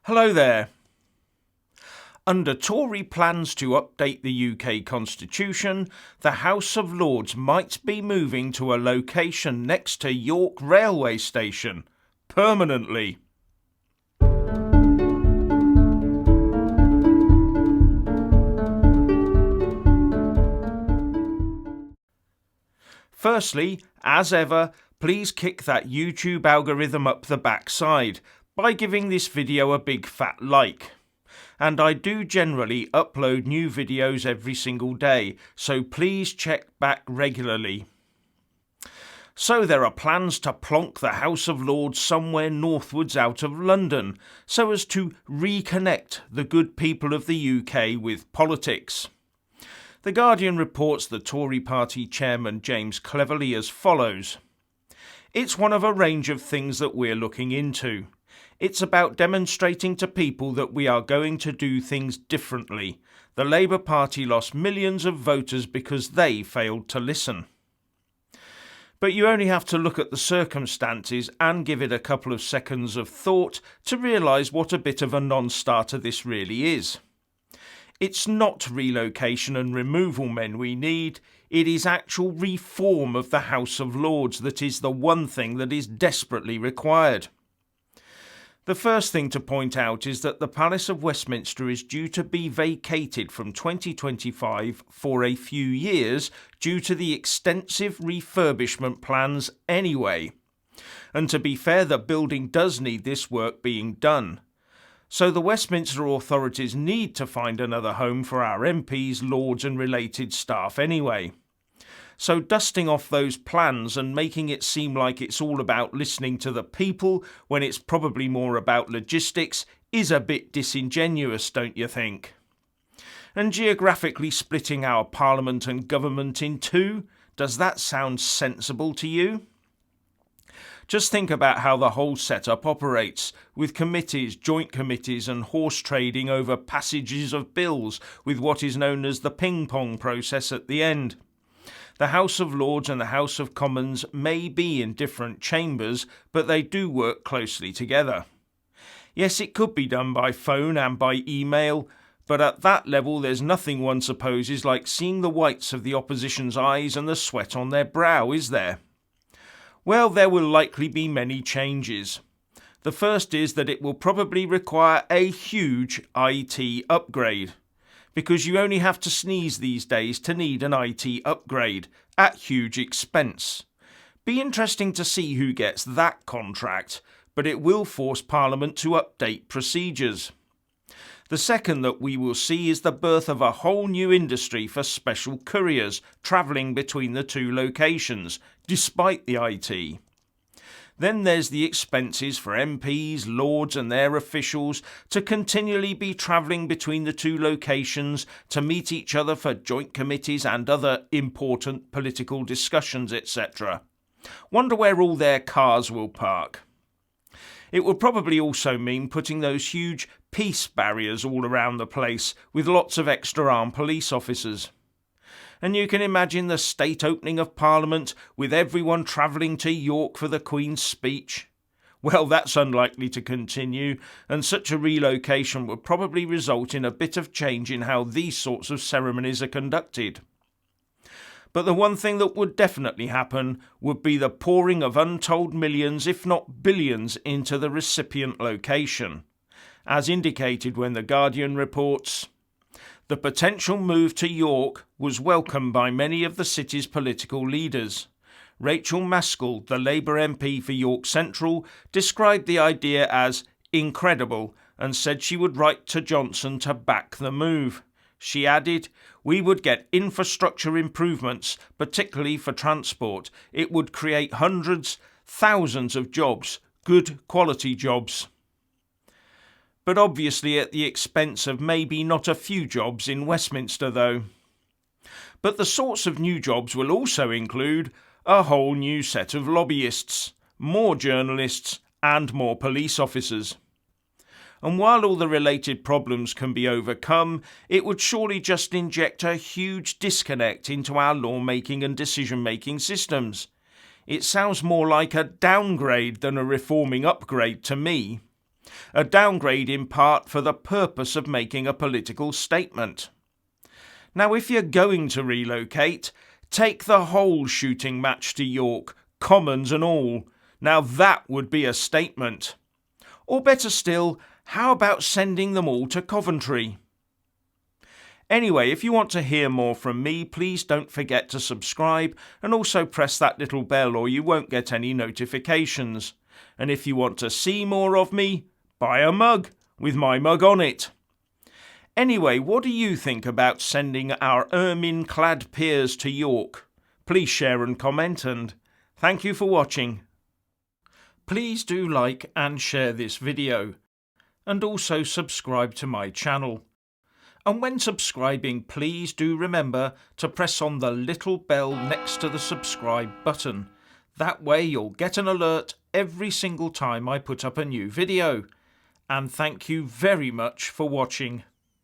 Hello there. Under Tory plans to update the UK Constitution, the House of Lords might be moving to a location next to York railway station, permanently. Firstly, as ever, please kick that YouTube algorithm up the backside by giving this video a big fat like. And I do generally upload new videos every single day, so please check back regularly. So there are plans to plonk the House of Lords somewhere northwards out of London, so as to reconnect the good people of the UK with politics. The Guardian reports the Tory party chairman James Cleverly as follows. It's one of a range of things that we're looking into. It's about demonstrating to people that we are going to do things differently. The Labour Party lost millions of voters because they failed to listen. But you only have to look at the circumstances and give it a couple of seconds of thought to realise what a bit of a non-starter this really is. It's not relocation and removal men we need, it is actual reform of the House of Lords that is the one thing that is desperately required. The first thing to point out is that the Palace of Westminster is due to be vacated from 2025 for a few years due to the extensive refurbishment plans anyway. And to be fair, the building does need this work being done. So the Westminster authorities need to find another home for our MPs, Lords and related staff anyway. So dusting off those plans and making it seem like it's all about listening to the people when it's probably more about logistics is a bit disingenuous, don't you think? And geographically splitting our Parliament and government in two, does that sound sensible to you? Just think about how the whole setup operates, with committees, joint committees and horse trading over passages of bills with what is known as the ping-pong process at the end. The House of Lords and the House of Commons may be in different chambers, but they do work closely together. Yes, it could be done by phone and by email, but at that level there's nothing one supposes like seeing the whites of the opposition's eyes and the sweat on their brow, is there? Well, there will likely be many changes. The first is that it will probably require a huge IT upgrade, because you only have to sneeze these days to need an IT upgrade, at huge expense. Be interesting to see who gets that contract, but it will force Parliament to update procedures. The second that we will see is the birth of a whole new industry for special couriers travelling between the two locations, despite the IT. Then there's the expenses for MPs, Lords and their officials to continually be travelling between the two locations to meet each other for joint committees and other important political discussions, etc. Wonder where all their cars will park. It will probably also mean putting those huge peace barriers all around the place with lots of extra armed police officers. And you can imagine the state opening of Parliament with everyone travelling to York for the Queen's speech. Well, that's unlikely to continue, and such a relocation would probably result in a bit of change in how these sorts of ceremonies are conducted. But the one thing that would definitely happen would be the pouring of untold millions, if not billions, into the recipient location. As indicated when the Guardian reports, the potential move to York was welcomed by many of the city's political leaders. Rachel Maskell, the Labour MP for York Central, described the idea as incredible and said she would write to Johnson to back the move. She added, "We would get infrastructure improvements, particularly for transport. It would create hundreds, thousands of jobs, good quality jobs." But obviously at the expense of maybe not a few jobs in Westminster though. But the sorts of new jobs will also include a whole new set of lobbyists, more journalists and more police officers. And while all the related problems can be overcome, it would surely just inject a huge disconnect into our lawmaking and decision-making systems. It sounds more like a downgrade than a reforming upgrade to me. A downgrade in part for the purpose of making a political statement. Now, if you're going to relocate, take the whole shooting match to York, Commons and all. Now that would be a statement. Or better still, how about sending them all to Coventry? Anyway, if you want to hear more from me, please don't forget to subscribe and also press that little bell or you won't get any notifications. And if you want to see more of me, buy a mug with my mug on it. Anyway, what do you think about sending our ermine-clad peers to York? Please share and comment, and thank you for watching. Please do like and share this video, and also subscribe to my channel. And when subscribing, please do remember to press on the little bell next to the subscribe button. That way you'll get an alert every single time I put up a new video. And thank you very much for watching.